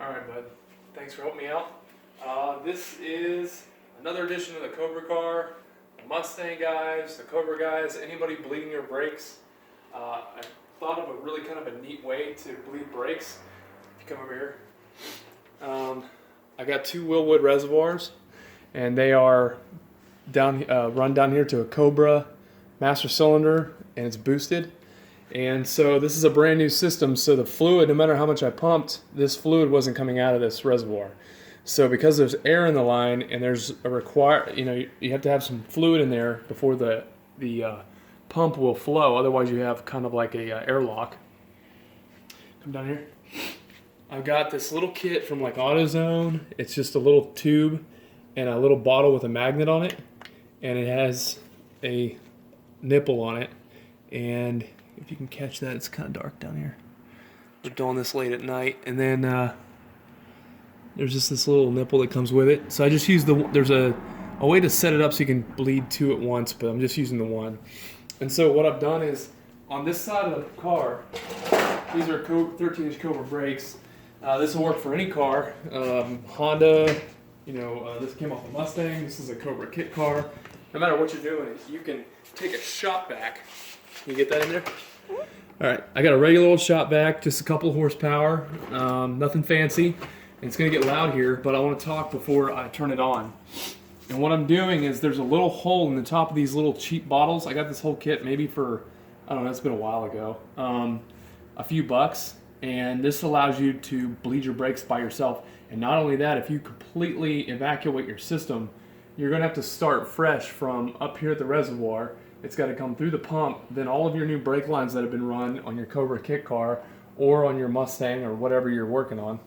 Alright, bud. Thanks for helping me out. This is another edition of the Cobra car. The Mustang guys, the Cobra guys, anybody bleeding your brakes. I thought of a really kind of a neat way to bleed brakes. If you come over here. I got two Wilwood reservoirs, and they are run down here to a Cobra master cylinder, and it's boosted. And so this is a brand new system, so the fluid, no matter how much I pumped, this fluid wasn't coming out of this reservoir. So because there's air in the line and there's a you have to have some fluid in there before the pump will flow, otherwise you have kind of like a airlock. Come down here. I've got this little kit from like AutoZone. It's just a little tube and a little bottle with a magnet on it, and it has a nipple on it. And if you can catch that, it's kind of dark down here. We're doing this late at night, and then there's just this little nipple that comes with it. So I just use there's a way to set it up so you can bleed two at once, but I'm just using the one. And so what I've done is, on this side of the car, these are 13-inch Cobra brakes. This will work for any car. Honda, this came off the Mustang. This is a Cobra kit car. No matter what you're doing, you can take a shop vac. Can you get that in there? All right, I got a regular old shop vac, just a couple of horsepower, nothing fancy. It's gonna get loud here, but I wanna talk before I turn it on. And what I'm doing is there's a little hole in the top of these little cheap bottles. I got this whole kit maybe for, I don't know, it's been a while ago, a few bucks. And this allows you to bleed your brakes by yourself. And not only that, if you completely evacuate your system, you're gonna have to start fresh from up here at the reservoir. It's got to come through the pump, then all of your new brake lines that have been run on your Cobra kit car or on your Mustang or whatever you're working on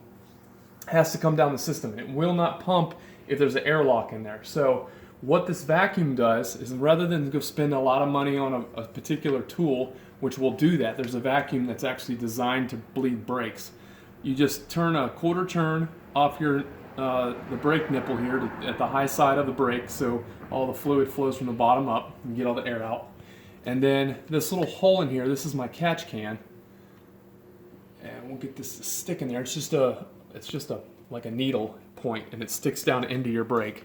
has to come down the system. It will not pump if there's an airlock in there. So what this vacuum does is, rather than go spend a lot of money on a particular tool, which will do that, there's a vacuum that's actually designed to bleed brakes. You just turn a quarter turn off your the brake nipple here at the high side of the brake, so all the fluid flows from the bottom up and get all the air out. And then this little hole in here, this is my catch can, and we'll get this to stick in there. It's just like a needle point, and it sticks down into your brake.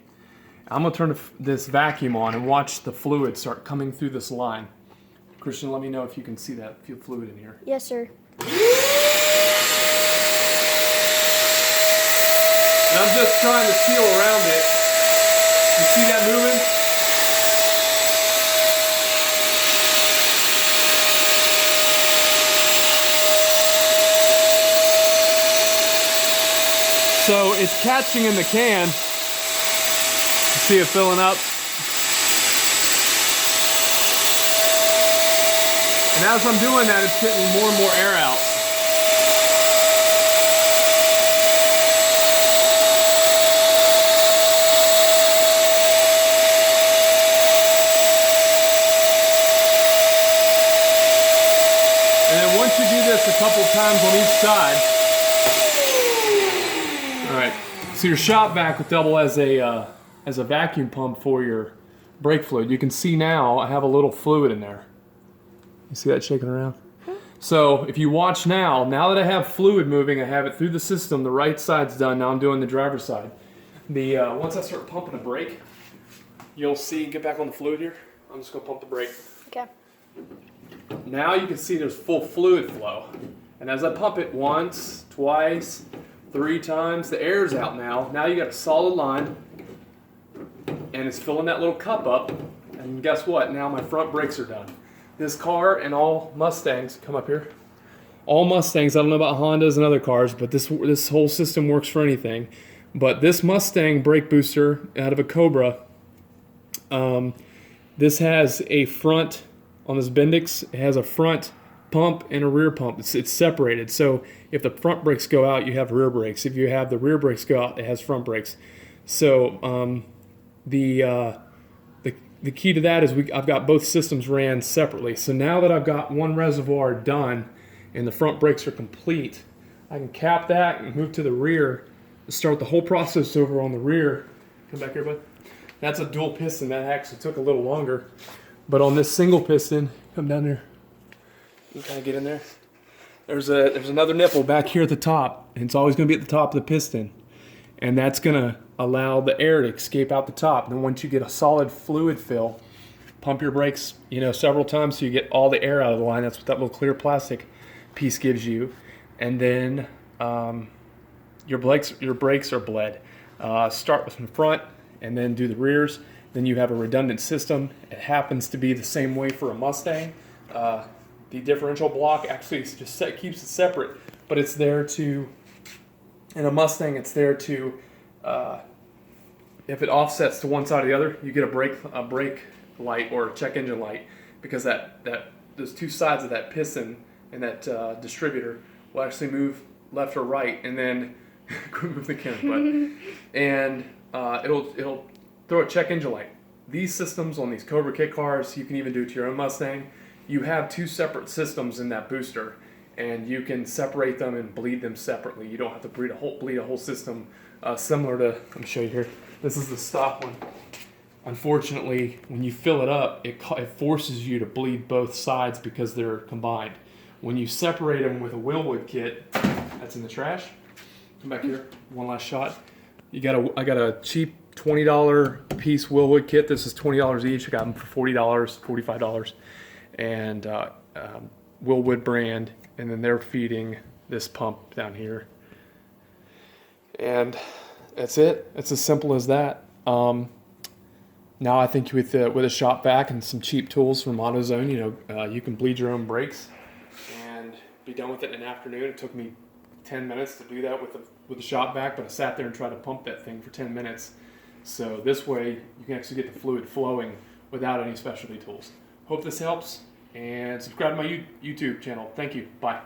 I'm gonna turn this vacuum on and watch the fluid start coming through this line. Christian, let me know if you can see that fluid in here. Yes, sir. And I'm just trying to feel around it. You see that moving? So it's catching in the can. You see it filling up. And as I'm doing that, it's getting more and more air out. And then once you do this a couple times on each side, all right. So your shop vac will double as a vacuum pump for your brake fluid. You can see now I have a little fluid in there. You see that shaking around? So if you watch now that I have fluid moving, I have it through the system. The right side's done. Now I'm doing the driver's side. Once I start pumping the brake, you'll see. Get back on the fluid here. I'm just gonna pump the brake. Okay. Now you can see there's full fluid flow. And as I pump it once, twice, 3 times, the air's out now. Now you got a solid line, and it's filling that little cup up. And guess what? Now my front brakes are done. This car and all Mustangs, come up here. All Mustangs, I don't know about Hondas and other cars, but this whole system works for anything. But this Mustang brake booster out of a Cobra, this has a front, on this Bendix, it has a front pump and a rear pump. It's separated. So if the front brakes go out, you have rear brakes. If you have the rear brakes go out, it has front brakes. So the key to that is I've got both systems ran separately. So now that I've got one reservoir done and the front brakes are complete, I can cap that and move to the rear, start the whole process over on the rear. Come back here, bud. That's a dual piston. That actually took a little longer. But on this single piston, come down there. You kind of get in there. there's another nipple back here at the top, and it's always going to be at the top of the piston, and that's going to allow the air to escape out the top. And then once you get a solid fluid fill, pump your brakes, several times so you get all the air out of the line. That's what that little clear plastic piece gives you. And then your brakes are bled. Start with the front and then do the rears. Then you have a redundant system. It happens to be the same way for a Mustang. The differential block actually keeps it separate, but it's there to, in a Mustang, it's there to, if it offsets to one side or the other, you get a brake light or a check engine light, because those two sides of that piston and that distributor will actually move left or right, and then move the camera button, and it'll throw a check engine light. These systems on these Cobra kit cars, you can even do it to your own Mustang. You have two separate systems in that booster, and you can separate them and bleed them separately. You don't have to bleed a whole system, similar to, let me show you here. This is the stock one. Unfortunately, when you fill it up, it forces you to bleed both sides because they're combined. When you separate them with a Wilwood kit, that's in the trash. Come back here, one last shot. I got a cheap $20 piece Wilwood kit. This is $20 each. I got them for $40, $45. And Wilwood brand, and then they're feeding this pump down here, and that's it. It's as simple as that. Now I think with a shop vac and some cheap tools from AutoZone, you can bleed your own brakes and be done with it in an afternoon. It took me 10 minutes to do that with the shop vac, but I sat there and tried to pump that thing for 10 minutes. So this way you can actually get the fluid flowing without any specialty tools. Hope this helps, and subscribe to my YouTube channel. Thank you. Bye.